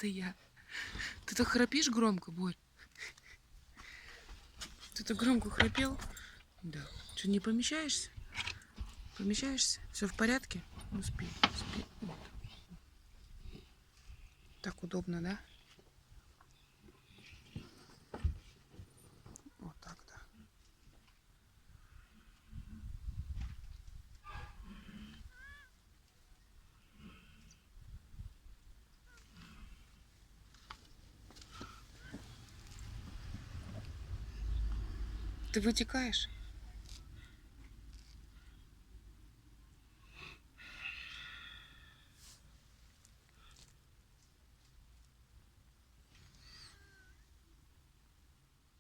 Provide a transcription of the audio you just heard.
Это я. Ты так храпишь громко, Борь? Ты так громко храпел? Да. Что, не помещаешься? Помещаешься? Все в порядке? Ну, спи, спи. Вот. Так удобно, да? Вот так, да. Ты вытекаешь?